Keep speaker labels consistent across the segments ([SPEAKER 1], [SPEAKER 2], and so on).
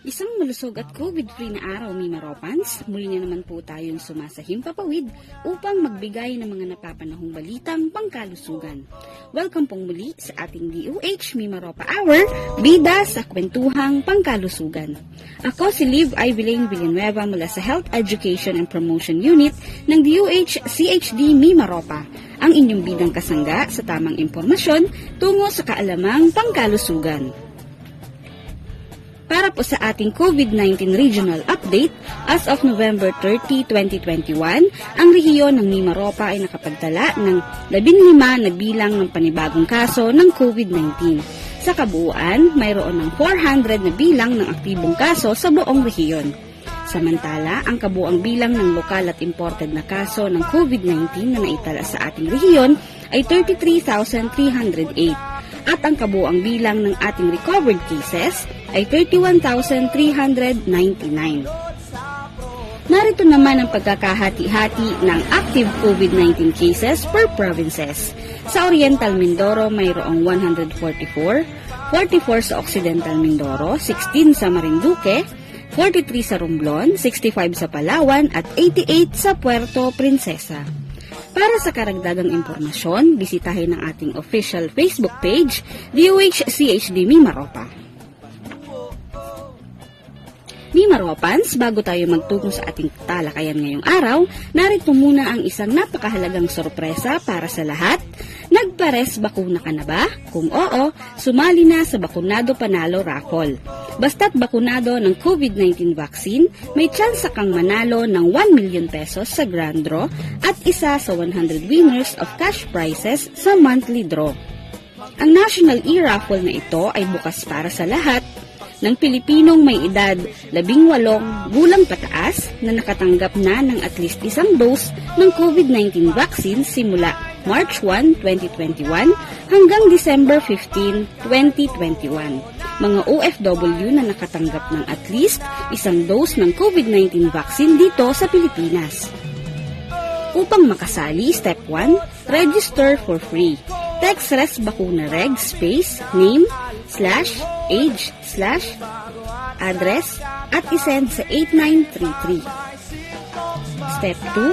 [SPEAKER 1] Isang malusog at COVID-free na araw, Mima Ropans. Muli na naman po tayong sumasahim papawid upang magbigay ng mga napapanahong balitang pangkalusugan. Welcome pong muli sa ating DOH Mima Ropa Hour, bida sa kwentuhang pangkalusugan. Ako si Liv Ivelane Villanueva mula sa Health Education and Promotion Unit ng DOH CHD Mima Ropa, ang inyong bidang kasangga sa tamang impormasyon tungo sa kaalamang pangkalusugan. Para po sa ating COVID-19 Regional Update, as of November 30, 2021, ang rehiyon ng Mima Ropa ay nakapagtala ng 15 na bilang ng panibagong kaso ng COVID-19. Sa kabuuan, mayroon ng 400 na bilang ng aktibong kaso sa buong rehiyon. Samantala, ang kabuang bilang ng lokal at imported na kaso ng COVID-19 na naitala sa ating rehiyon ay 33,308. At ang kabuang bilang ng ating recovered cases ay 31,399. Narito naman ang pagkakahati-hati ng active COVID-19 cases per provinces. Sa Oriental Mindoro mayroong 144, 44 sa Occidental Mindoro, 16 sa Marinduque, 43 sa Romblon, 65 sa Palawan at 88 sa Puerto Princesa. Para sa karagdagang impormasyon, bisitahin ang ating official Facebook page, DOH CHD Mima Ropa. Mima Ropans, bago tayo magtungo sa ating talakayan ngayong araw, narito muna ang isang napakahalagang sorpresa para sa lahat. Nagpares bakuna ka na ba? Kung oo, sumali na sa Bakunado Panalo Raffle. Basta't bakunado ng COVID-19 vaccine, may tsansa kang manalo ng 1 million pesos sa grand draw at isa sa 100 winners of cash prizes sa monthly draw. Ang National E-Raffle na ito ay bukas para sa lahat ng Pilipinong may edad 18 gulang pataas na nakatanggap na ng at least isang dose ng COVID-19 vaccine simula March 1, 2021 hanggang December 15, 2021. Mga OFW na nakatanggap ng at least isang dose ng COVID-19 vaccine dito sa Pilipinas. Upang makasali, Step 1, register for free. Text res bakuna reg space name / age / address at isend sa 8933. Step 2,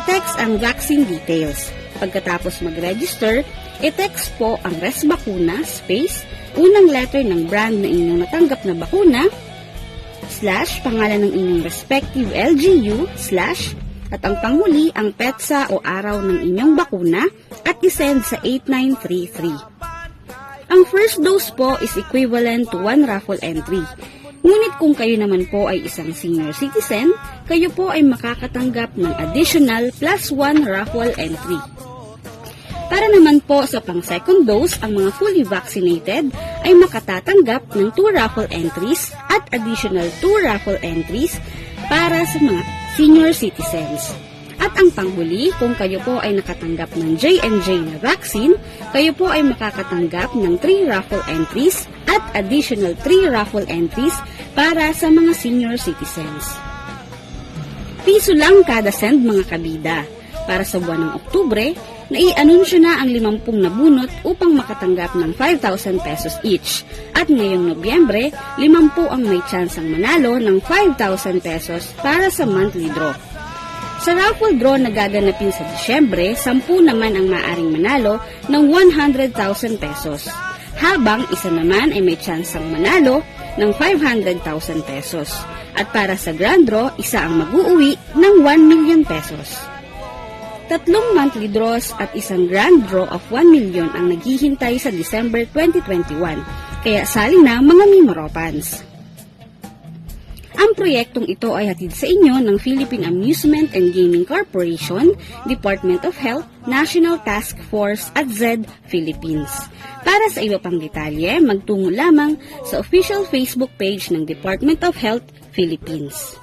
[SPEAKER 1] i-text ang vaccine details. Pagkatapos mag-register, i-text po ang res bakuna space unang letter ng brand na inyong natanggap na bakuna / pangalan ng inyong respective LGU / at ang panghuli ang petsa o araw ng inyong bakuna at isend sa 8933. Ang first dose po is equivalent to 1 raffle entry. Ngunit kung kayo naman po ay isang senior citizen, kayo po ay makakatanggap ng additional +1 raffle entry. Para naman po sa pang-second dose, ang mga fully vaccinated ay makatatanggap ng 2 raffle entries at additional 2 raffle entries para sa mga senior citizens. At ang panghuli, kung kayo po ay nakatanggap ng J&J na vaccine, kayo po ay makakatanggap ng 3 raffle entries at additional 3 raffle entries para sa mga senior citizens. Piso lang kada send mga kabida. Para sa buwan ng Oktubre, nai-anunsyo na ang 50 na bunot upang makatanggap ng 5,000 pesos each. At ngayong Nobyembre, 50 ang may tsansang manalo ng 5,000 pesos para sa monthly draw. Sa raffle draw na gaganapin sa Disyembre, 10 naman ang maaring manalo ng 100,000 pesos. Habang isa naman ay may tsansang manalo ng 500,000 pesos. At para sa grand draw, isa ang mag-uuwi ng 1 million pesos. 3 monthly draws at isang grand draw of 1 million ang naghihintay sa December 2021. Kaya sali na mga Mima Ropans. Ang proyektong ito ay hatid sa inyo ng Philippine Amusement and Gaming Corporation, Department of Health, National Task Force at Z Philippines. Para sa iba pang detalye, magtungo lamang sa official Facebook page ng Department of Health, Philippines.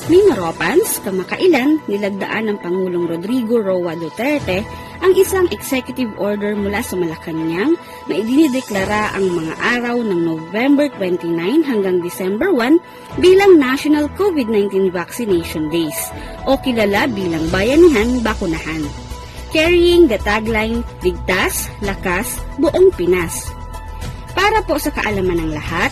[SPEAKER 1] Mima Ropans, kamakailan nilagdaan ng Pangulong Rodrigo Roa Duterte ang isang executive order mula sa Malacanang na idinideklara ang mga araw ng November 29 hanggang December 1 bilang National COVID-19 Vaccination Days o kilala bilang Bayanihan Bakunahan, carrying the tagline, Ligtas, Lakas, Buong Pinas. Para po sa kaalaman ng lahat,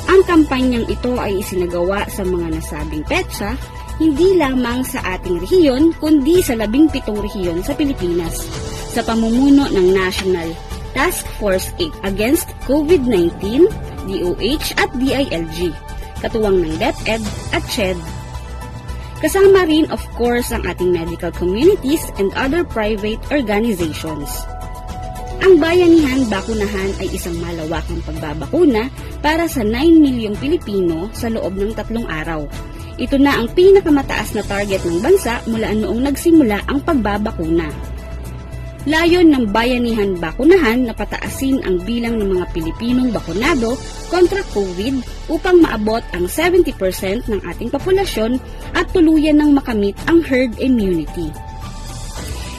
[SPEAKER 1] ang kampanyang ito ay isinagawa sa mga nasabing petsa, hindi lamang sa ating rehiyon, kundi sa 17 rehiyon sa Pilipinas, sa pamumuno ng National Task Force Against COVID-19, DOH at DILG, katuwang ng DepEd at CHED. Kasama rin of course ang ating medical communities and other private organizations. Ang Bayanihan Bakunahan ay isang malawakang pagbabakuna para sa 9 milyong Pilipino sa loob ng 3 araw. Ito na ang pinakamataas na target ng bansa mula noong nagsimula ang pagbabakuna. Layon ng Bayanihan Bakunahan na pataasin ang bilang ng mga Pilipinong bakunado kontra COVID upang maabot ang 70% ng ating populasyon at tuluyan ng makamit ang herd immunity.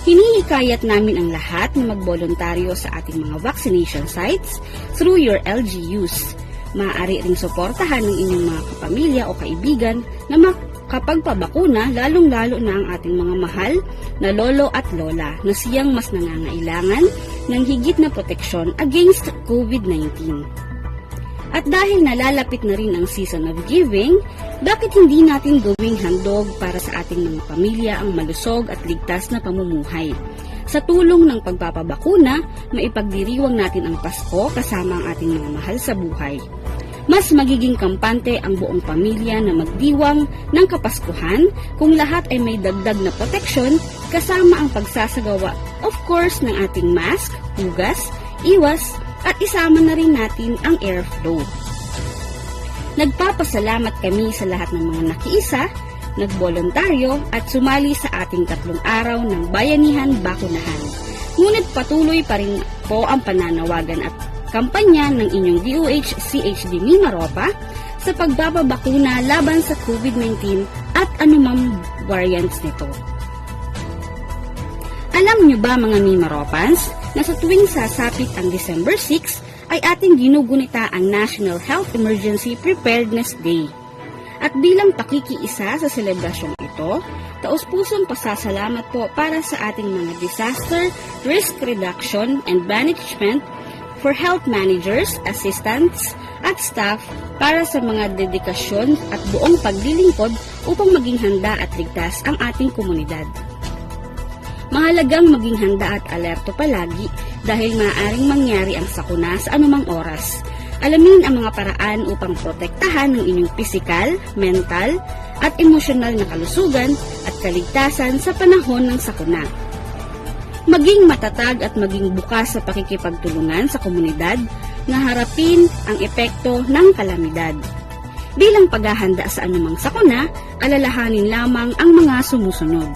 [SPEAKER 1] Hinihikayat namin ang lahat na magboluntaryo sa ating mga vaccination sites through your LGUs. Maaari ring suportahan ng inyong mga kapamilya o kaibigan na makapagpabakuna, lalong-lalo na ang ating mga mahal na lolo at lola na siyang mas nangangailangan ng higit na proteksyon against COVID-19. At dahil nalalapit na rin ang season of giving, bakit hindi natin gawing handog para sa ating mga pamilya ang malusog at ligtas na pamumuhay? Sa tulong ng pagpapabakuna, maipagdiriwang natin ang Pasko kasama ang ating mga mahal sa buhay. Mas magiging kampante ang buong pamilya na magdiwang ng Kapaskuhan kung lahat ay may dagdag na proteksyon kasama ang pagsasagawa, of course, ng ating mask, hugas, iwas, at isama na rin natin ang airflow. Nagpapasalamat kami sa lahat ng mga nakiisa, nagboluntaryo at sumali sa ating 3 araw ng Bayanihan Bakunahan. Ngunit patuloy pa rin po ang pananawagan at kampanya ng inyong DOH-CHD Mimaropa sa pagbababakuna laban sa COVID-19 at anumang variants nito. Alam nyo ba mga Mimaropans na sa tuwing sasapit ang December 6 ay ating ginugunita ang National Health Emergency Preparedness Day. At bilang pakikiisa sa selebrasyong ito, taus-pusong pasasalamat po para sa ating mga disaster, risk reduction, and management for health managers, assistants, at staff para sa mga dedikasyon at buong paglilingkod upang maging handa at ligtas ang ating komunidad. Mahalagang maging handa at alerto palagi dahil maaaring mangyari ang sakuna sa anumang oras. Alamin ang mga paraan upang protektahan ng inyong pisikal, mental, at emosyonal na kalusugan at kaligtasan sa panahon ng sakuna. Maging matatag at maging bukas sa pakikipagtulungan sa komunidad na harapin ang epekto ng kalamidad. Bilang paghahanda sa anumang sakuna, alalahanin lamang ang mga sumusunod.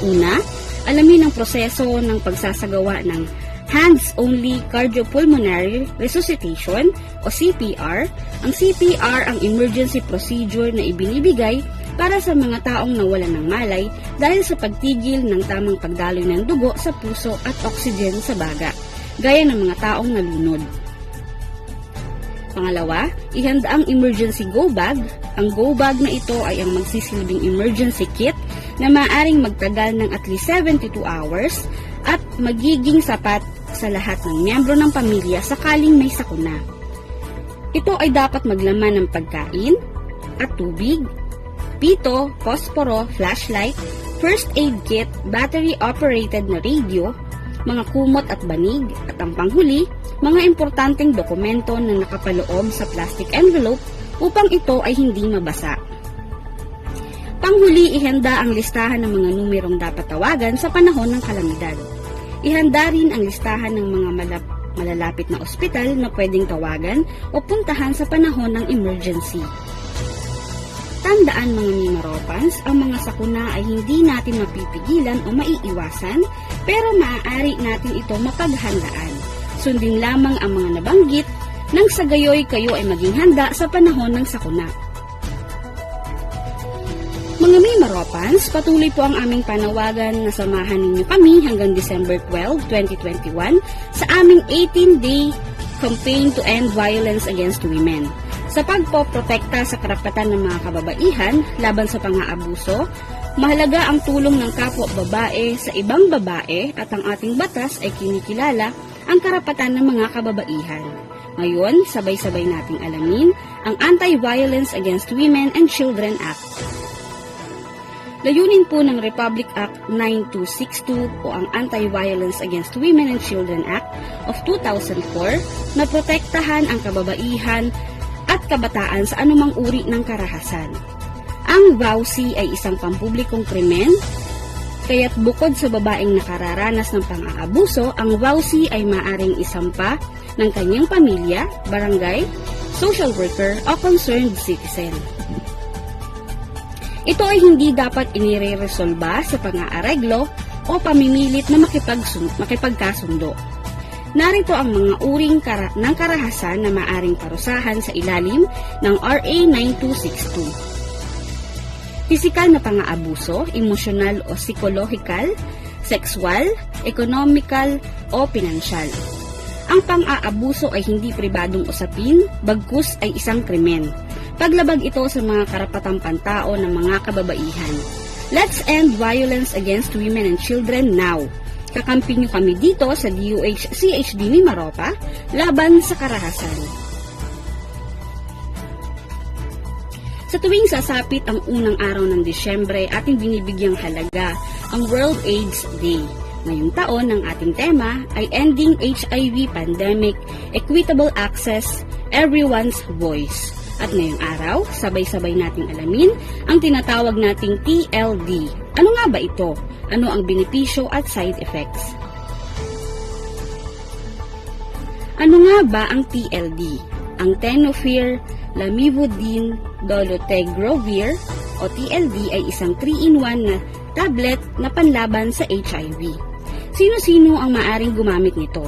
[SPEAKER 1] Una, alamin ang proseso ng pagsasagawa ng Hands-Only Cardiopulmonary Resuscitation o CPR. Ang CPR ang emergency procedure na ibinibigay para sa mga taong nawalan ng malay dahil sa pagtigil ng tamang pagdaloy ng dugo sa puso at oxygen sa baga, gaya ng mga taong nalunod. Pangalawa, ihanda ang emergency go bag. Ang go bag na ito ay ang magsisilbing emergency kit na maaaring magtagal ng at least 72 hours at magiging sapat sa lahat ng miyembro ng pamilya sakaling may sakuna. Ito ay dapat maglaman ng pagkain at tubig, pito, posporo, flashlight, first aid kit, battery-operated na radio, mga kumot at banig, at ang panghuli, mga importanteng dokumento na nakapaloob sa plastic envelope upang ito ay hindi mabasa. Panghuli, ihanda ang listahan ng mga numerong dapat tawagan sa panahon ng kalamidad. Ihanda rin ang listahan ng mga malalapit na ospital na pwedeng tawagan o puntahan sa panahon ng emergency. Tandaan mga Mimaropans, ang mga sakuna ay hindi natin mapipigilan o maiiwasan, pero maaari natin ito mapaghandaan. Sundin lamang ang mga nabanggit nang sa gayoy kayo ay maging handa sa panahon ng sakuna. Mga Mimaropans, patuloy po ang aming panawagan na samahan ninyo kami hanggang December 12, 2021 sa aming 18-day campaign to end violence against women. Sa pagpoprotekta sa karapatan ng mga kababaihan laban sa pang-aabuso, mahalaga ang tulong ng kapwa babae sa ibang babae at ang ating batas ay kinikilala ang karapatan ng mga kababaihan. Ngayon, sabay-sabay nating alamin ang Anti-Violence Against Women and Children Act. Layunin po ng Republic Act 9262 o ang Anti-Violence Against Women and Children Act of 2004 na protektahan ang kababaihan at kabataan sa anumang uri ng karahasan. Ang VAUSI ay isang pampublikong krimen, kaya't bukod sa babaeng nakararanas ng pang-aabuso, ang VAUSI ay maaring isampa ng kanyang pamilya, barangay, social worker o concerned citizen. Ito ay hindi dapat inireresolba sa pang-aareglo o pamimilit na makipagkasundo. Narito ang mga uring ng karahasan na maaring parusahan sa ilalim ng RA 9262. Pisikal na pang-aabuso, emosyonal o psikolohikal, sexual, ekonomikal o pinansyal. Ang pang-aabuso ay hindi pribadong usapin, bagkus ay isang krimen. Paglabag ito sa mga karapatang pantao ng mga kababaihan. Let's end violence against women and children now. Kakampi niyo kami dito sa DOH-CHD Mimaropa laban sa karahasan. Sa tuwing sasapit ang unang araw ng Disyembre, ating binibigyang halaga ang World AIDS Day. Ngayong taon, ang ating tema ay Ending HIV Pandemic, Equitable Access, Everyone's Voice. At ngayong araw, sabay-sabay nating alamin ang tinatawag nating TLD. Ano nga ba ito? Ano ang benepisyo at side effects? Ano nga ba ang TLD? Ang Tenofovir Lamivudine Dolutegravir o TLD ay isang 3-in-1 na tablet na panlaban sa HIV. Sino-sino ang maaring gumamit nito?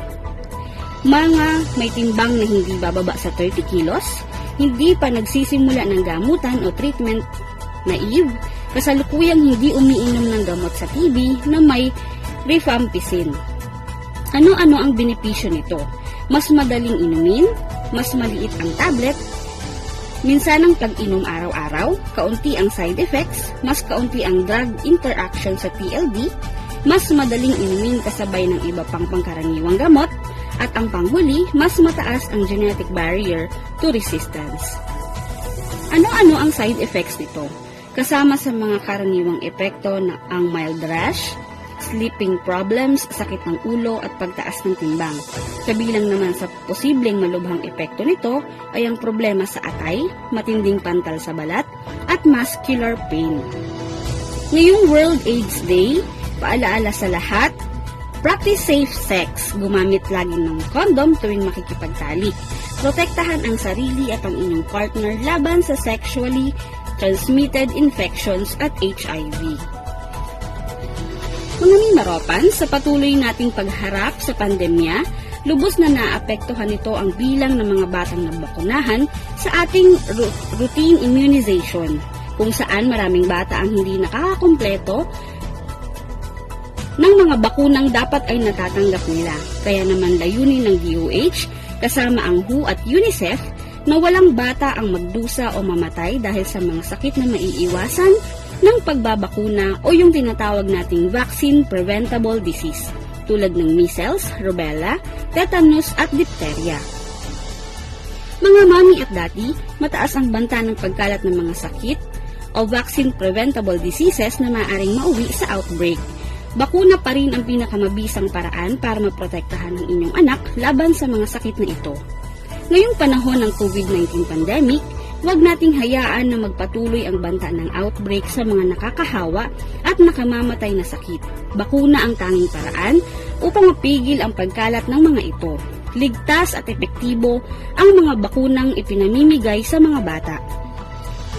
[SPEAKER 1] Mga may timbang na hindi bababa sa 30 kilos, hindi pa nagsisimula ng gamutan o treatment naive, kasalukuyang hindi umiinom ng gamot sa TB na may rifampicin. Ano-ano ang benepisyo nito? Mas madaling inumin, mas maliit ang tablet, minsanang pag-inom araw-araw, kaunti ang side effects, mas kaunti ang drug interaction sa TLD, mas madaling inumin kasabay ng iba pang pangkaraniwang gamot, at ang panghuli, mas mataas ang genetic barrier to resistance. Ano-ano ang side effects nito? Kasama sa mga karaniwang epekto na ang mild rash, sleeping problems, sakit ng ulo at pagtaas ng timbang. Kabilang naman sa posibleng malubhang epekto nito ay ang problema sa atay, matinding pantal sa balat, at muscular pain. Ngayong World AIDS Day, paalaala sa lahat, practice safe sex, gumamit lagi ng condom tuwing makikipagtalik. Protektahan ang sarili at ang inyong partner laban sa sexually transmitted infections at HIV. Mga Mimaropan, sa patuloy nating pagharap sa pandemya, lubos na naapektuhan nito ang bilang ng mga batang nabakunahan sa ating routine immunization, kung saan maraming bata ang hindi nakakakumpleto ng mga bakunang dapat ay natatanggap nila. Kaya naman layunin ng DOH, kasama ang WHO at UNICEF, na walang bata ang magdusa o mamatay dahil sa mga sakit na maiiwasan ng pagbabakuna o yung tinatawag nating vaccine preventable disease tulad ng measles, rubella, tetanus at diphtheria. Mga mami at dati, mataas ang banta ng pagkalat ng mga sakit o vaccine preventable diseases na maaaring mauwi sa outbreak. Bakuna pa rin ang pinakamabisang paraan para maprotektahan ang inyong anak laban sa mga sakit na ito. Ngayong panahon ng COVID-19 pandemic, huwag nating hayaan na magpatuloy ang banta ng outbreak sa mga nakakahawa at nakamamatay na sakit. Bakuna ang tanging paraan upang mapigil ang pagkalat ng mga ito. Ligtas at epektibo ang mga bakunang ipinamimigay sa mga bata.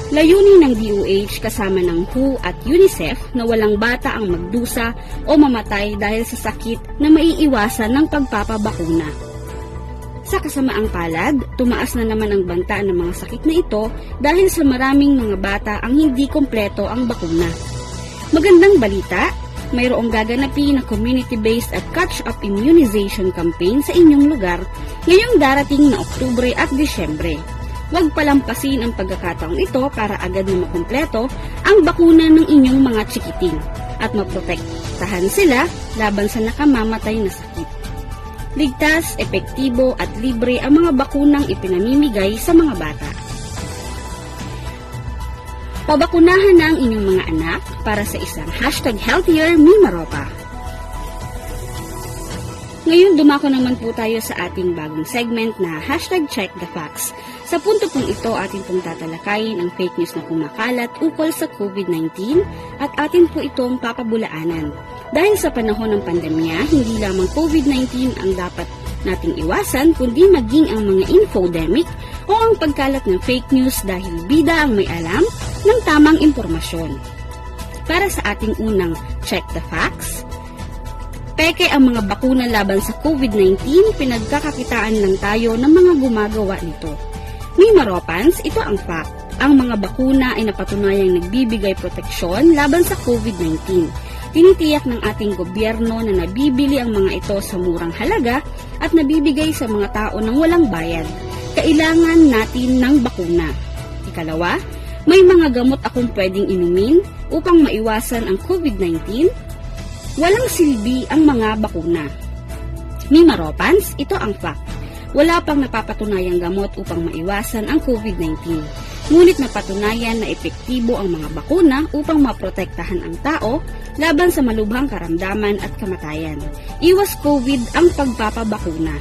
[SPEAKER 1] Layunin ng DOH kasama ng WHO at UNICEF na walang bata ang magdusa o mamatay dahil sa sakit na maiiwasan ng pagpapabakuna. Sa kasamaang palad, tumaas na naman ang banta ng mga sakit na ito dahil sa maraming mga bata ang hindi kompleto ang bakuna. Magandang balita, mayroong gaganapin na community-based at catch-up immunization campaign sa inyong lugar ngayong darating na Oktubre at Disyembre. Huwag palampasin ang pagkakataong ito para agad na makumpleto ang bakuna ng inyong mga tsikiting at maprotektahan sila laban sa nakamamatay na sakit. Ligtas, epektibo at libre ang mga bakunang ipinamimigay sa mga bata. Pabakunahan na ang inyong mga anak para sa isang #HealthierMiMaropa. Ngayon, dumako naman po tayo sa ating bagong segment na #CheckTheFacts. Sa punto pong ito, atin pong tatalakayin ang fake news na kumakalat ukol sa COVID-19 at atin po itong papabulaanan. Dahil sa panahon ng pandemya, hindi lamang COVID-19 ang dapat nating iwasan, kundi maging ang mga infodemic o ang pagkalat ng fake news dahil bida ang may alam ng tamang impormasyon. Para sa ating unang Check the Facts, peke ang mga bakuna laban sa COVID-19, pinagkakakitaan lang tayo ng mga gumagawa nito. Mimaropans, ito ang fact. Ang mga bakuna ay napatunayang nagbibigay proteksyon laban sa COVID-19. Tinitiyak ng ating gobyerno na nabibili ang mga ito sa murang halaga at nabibigay sa mga tao ng walang bayad. Kailangan natin ng bakuna. Ikalawa, may mga gamot akong pwedeng inumin upang maiwasan ang COVID-19. Walang silbi ang mga bakuna. Mimaropans, ito ang fact. Wala pang napapatunayang gamot upang maiwasan ang COVID-19. Ngunit napatunayan na epektibo ang mga bakuna upang maprotektahan ang tao laban sa malubhang karamdaman at kamatayan. Iwas COVID ang pagpapabakuna.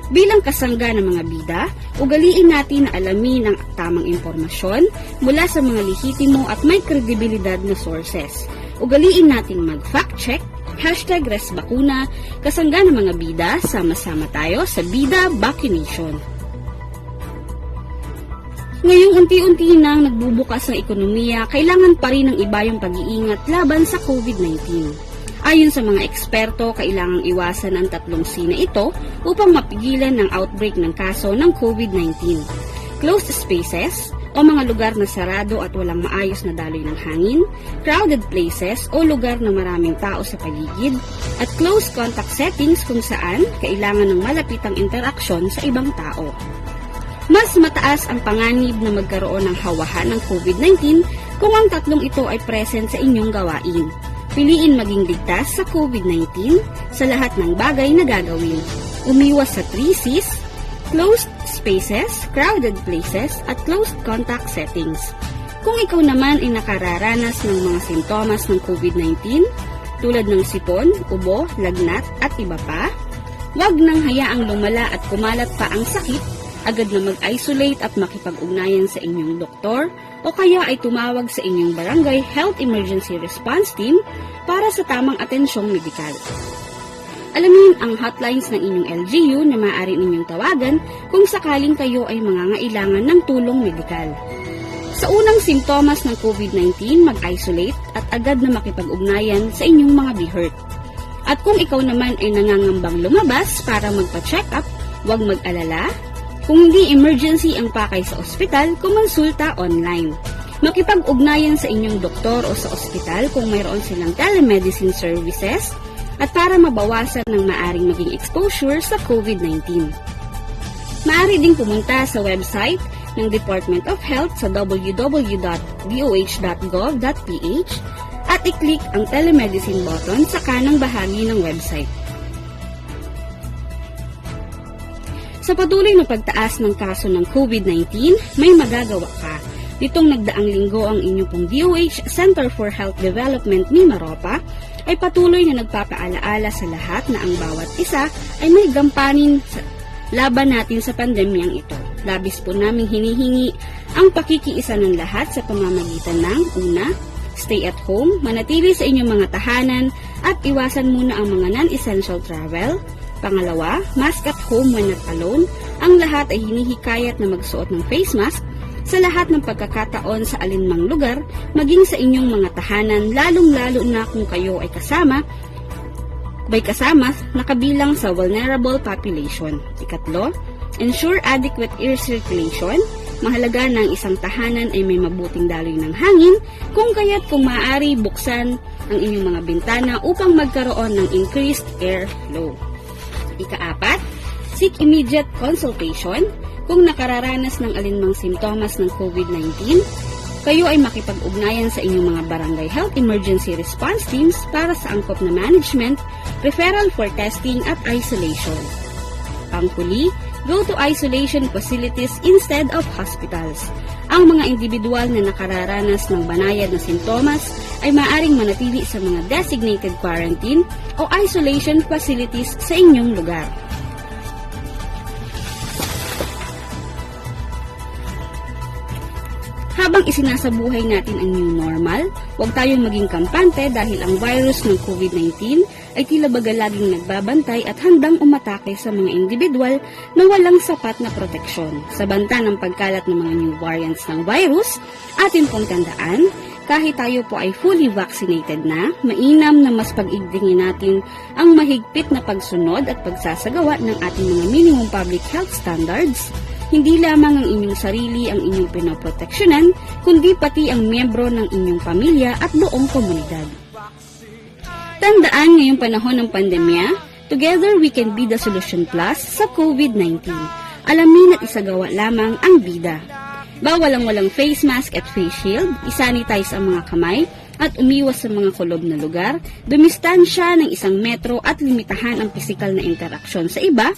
[SPEAKER 1] Bilang kasangga ng mga bida, ugaliin natin na alamin ang tamang impormasyon mula sa mga lehitimo at may kredibilidad na sources. Ugaliin nating mag-fact check, #ResBakuna, kasangga ng mga bida, sama-sama tayo sa Bida Vaccination. Ngayong unti-unti nang nagbubukas ang ekonomiya, kailangan pa rin ng iba yung pag-iingat laban sa COVID-19. Ayon sa mga eksperto, kailangang iwasan ang 3 C na ito upang mapigilan ng outbreak ng kaso ng COVID-19. Closed spaces, o mga lugar na sarado at walang maayos na daloy ng hangin, crowded places o lugar na maraming tao sa paligid, at close contact settings kung saan kailangan ng malapitang interaksyon sa ibang tao. Mas mataas ang panganib na magkaroon ng hawahan ng COVID-19 kung ang 3 ito ay present sa inyong gawain. Piliin maging ligtas sa COVID-19 sa lahat ng bagay na gagawin. Umiwas sa 3 Cs, closed spaces, crowded places, at closed contact settings. Kung ikaw naman ay nakararanas ng mga simptomas ng COVID-19, tulad ng sipon, ubo, lagnat, at iba pa, huwag nang hayaang lumala at kumalat pa ang sakit, agad na mag-isolate at makipag-ugnayan sa inyong doktor, o kaya ay tumawag sa inyong barangay Health Emergency Response Team para sa tamang atensyong medikal. Alamin ang hotlines ng inyong LGU na maaari ninyong tawagan kung sakaling kayo ay mangangailangan ng tulong medikal. Sa unang simptomas ng COVID-19, mag-isolate at agad na makipag-ugnayan sa inyong mga be-hurt. At kung ikaw naman ay nangangambang lumabas para magpa-check up, huwag mag-alala. Kung hindi emergency ang pakay sa ospital, kumonsulta online. Makipag-ugnayan sa inyong doktor o sa ospital kung mayroon silang telemedicine services at para mabawasan ng maaring maging exposure sa COVID-19. Maaari ding pumunta sa website ng Department of Health sa www.doh.gov.ph at i-click ang telemedicine button sa kanang bahagi ng website. Sa patuloy na pagtaas ng kaso ng COVID-19, may magagawa ka. Nitong nagdaang linggo ang inyong pong DOH Center for Health Development Mimaropa ay patuloy na nagpapaalaala sa lahat na ang bawat isa ay may gampanin sa laban natin sa pandemyang ito. Labis po naming hinihingi ang pakikiisa ng lahat sa pamamagitan ng una, stay at home, manatili sa inyong mga tahanan at iwasan muna ang mga non-essential travel. Pangalawa, mask at home when not alone. Ang lahat ay hinihikayat na magsuot ng face mask sa lahat ng pagkakataon sa alinmang lugar, maging sa inyong mga tahanan, lalong-lalo na kung kayo ay kasama na kabilang sa vulnerable population. Ikatlo, ensure adequate air circulation. Mahalaga na ang isang tahanan ay may mabuting daloy ng hangin, kung kaya't kung maaari buksan ang inyong mga bintana upang magkaroon ng increased air flow. Ika-4, seek immediate consultation. Kung nakararanas ng alinmang simptomas ng COVID-19, kayo ay makipag-ugnayan sa inyong mga barangay health emergency response teams para sa angkop na management referral for testing at isolation. Panghuli, go to isolation facilities instead of hospitals. Ang mga individual na nakararanas ng banayad na sintomas ay maaaring manatili sa mga designated quarantine o isolation facilities sa inyong lugar. Habang isinasabuhay natin ang new normal, huwag tayong maging kampante dahil ang virus ng COVID-19 ay tila baga laging nagbabantay at handang umatake sa mga individual na walang sapat na proteksyon. Sa banta ng pagkalat ng mga new variants ng virus, atin pong tandaan, kahit tayo po ay fully vaccinated na, mainam na mas pag-igtingin natin ang mahigpit na pagsunod at pagsasagawa ng ating mga minimum public health standards. Hindi lamang ang inyong sarili ang inyong pinoproteksyonan, kundi pati ang miyembro ng inyong pamilya at buong komunidad. Tandaan ngayong panahon ng pandemya, together we can be the solution plus sa COVID-19. Alamin at isagawa lamang ang bida. Bawal ang walang face mask at face shield, isanitize ang mga kamay, at umiwas sa mga kulob na lugar, dumistansya ng 1 metro at limitahan ang pisikal na interaksyon sa iba,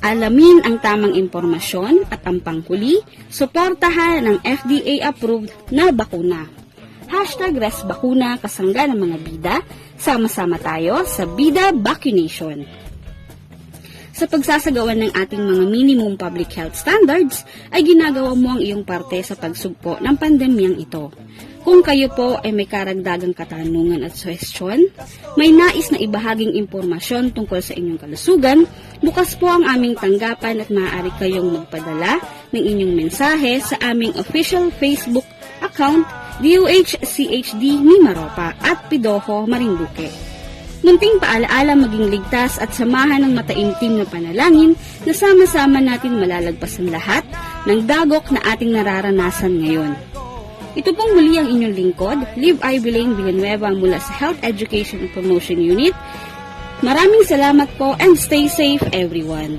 [SPEAKER 1] alamin ang tamang impormasyon at ang panghuli, suportahan ng FDA-approved na bakuna. #ResBakuna kasangga ng mga bida, sama-sama tayo sa Bida Vaccination. Sa pagsasagawa ng ating mga minimum public health standards, ay ginagawa mo ang iyong parte sa pagsugpo ng pandemyang ito. Kung kayo po ay may karagdagang katanungan at suhestyon, may nais na ibahaging impormasyon tungkol sa inyong kalusugan, bukas po ang aming tanggapan at maaari kayong magpadala ng inyong mensahe sa aming official Facebook account DOH-CHD Mimaropa at Pidoho Marinduque. Munting paalaala maging ligtas at samahan ng mataimtim na panalangin na sama-sama natin malalagpasan lahat ng dagok na ating nararanasan ngayon. Ito pong muli ang inyong lingkod, Liv Ibeline Villanueva mula sa Health Education and Promotion Unit. Maraming salamat po and stay safe everyone.